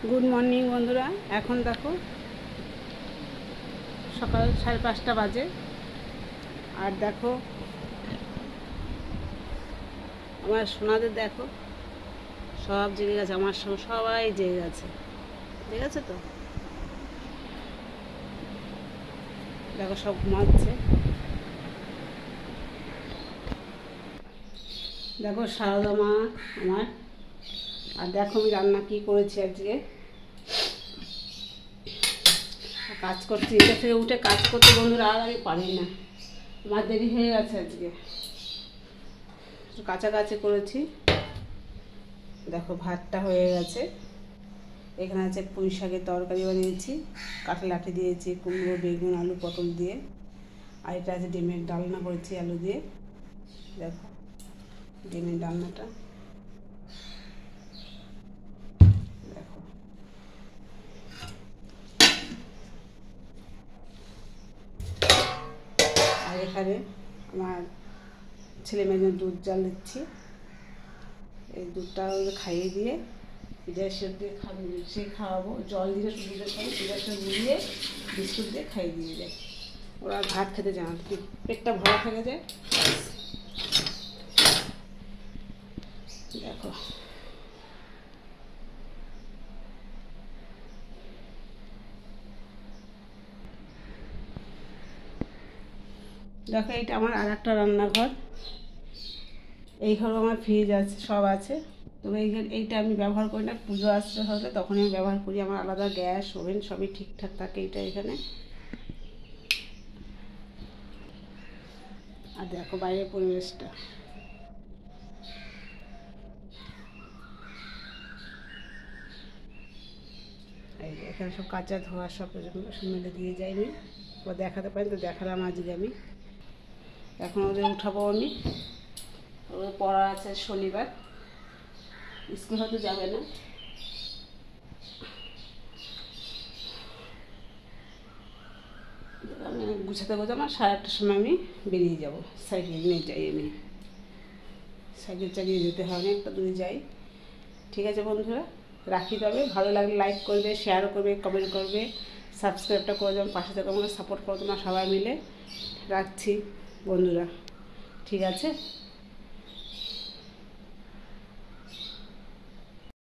Good morning বন্ধুরা। এখন দেখো সকাল 5:30 বাজে। আর দেখো আমার সোনাদের দেখো সব জেগে গেছে, আমার সঙ্গে সবাই জেগে গেছে, জেগেছে তো দেখো সব ঘুমাচ্ছে। দেখো সারদা মা আমার। আর দেখো আমি রান্না কী করেছি আজকে। কাজ করছি, এটা থেকে উঠে কাজ করতে বন্ধুরা আর আমি পারি না, আমার দেরি হয়ে গেছে আজকে। কাছাকাছি করেছি। দেখো ভাতটা হয়ে গেছে। এখানে আছে পুঁই শাকের তরকারি বানিয়েছি, কাঁঠাল লাঠি দিয়েছি, কুমড়ো বেগুন আলু পটল দিয়ে। আর এটা আছে ডিমের ডালনা করেছি আলু দিয়ে। দেখো ডিমের ডালনাটা দেখো। আর এখানে আমার ছেলে মেয়েদের দুধ জাল দিচ্ছি। এই দুধটা খাইয়ে দিয়ে পিঠার সাথে সে খাওয়াবো, জল দিয়ে দুধের খাবো, পিঠার সাথে গুলিয়ে বিস্কুট দিয়ে খাইয়ে দিয়ে যায়। ওরা ভাত খেতে যায় না, পেটটা ভরা থেকে যায়। দেখো দেখো এইটা আমার আর একটা রান্নাঘর। এই ঘরে আমার ফ্রিজ আছে, সব আছে। তবে এইটা আমি ব্যবহার করি না, পুজো আসতে হলে তখনই আমি ব্যবহার করি। আমার আলাদা গ্যাস ওভেন সবই ঠিকঠাক থাকে এইটা এখানে। আর দেখো বাইরের পরিবেশটা। এই এখানে সব কাঁচা ধোয়া সব মেলে দিয়ে যাইনি, বা দেখাতে পারি তো দেখালাম আজকে আমি। এখন ওদের উঠাবো আমি, ওদের পড়া আছে শনিবার, স্কুল হয়তো যাবে না। আমি গুছাতে আমার 8:30টার সময় আমি বেরিয়ে যাব। সাইকেল নিয়ে যাই আমি, সাইকেল চালিয়ে যেতে হয়, অনেকটা দূরে যাই। ঠিক আছে বন্ধুরা, রাখি। তবে ভালো লাগলে লাইক করবে, শেয়ার করবে, কমেন্ট করবে, সাবস্ক্রাইবটা করে দেবেন, পাশে থেকে আমাকে সাপোর্ট করো তোমরা সবাই মিলে। রাখছি বন্ধুরা, ঠিক আছে।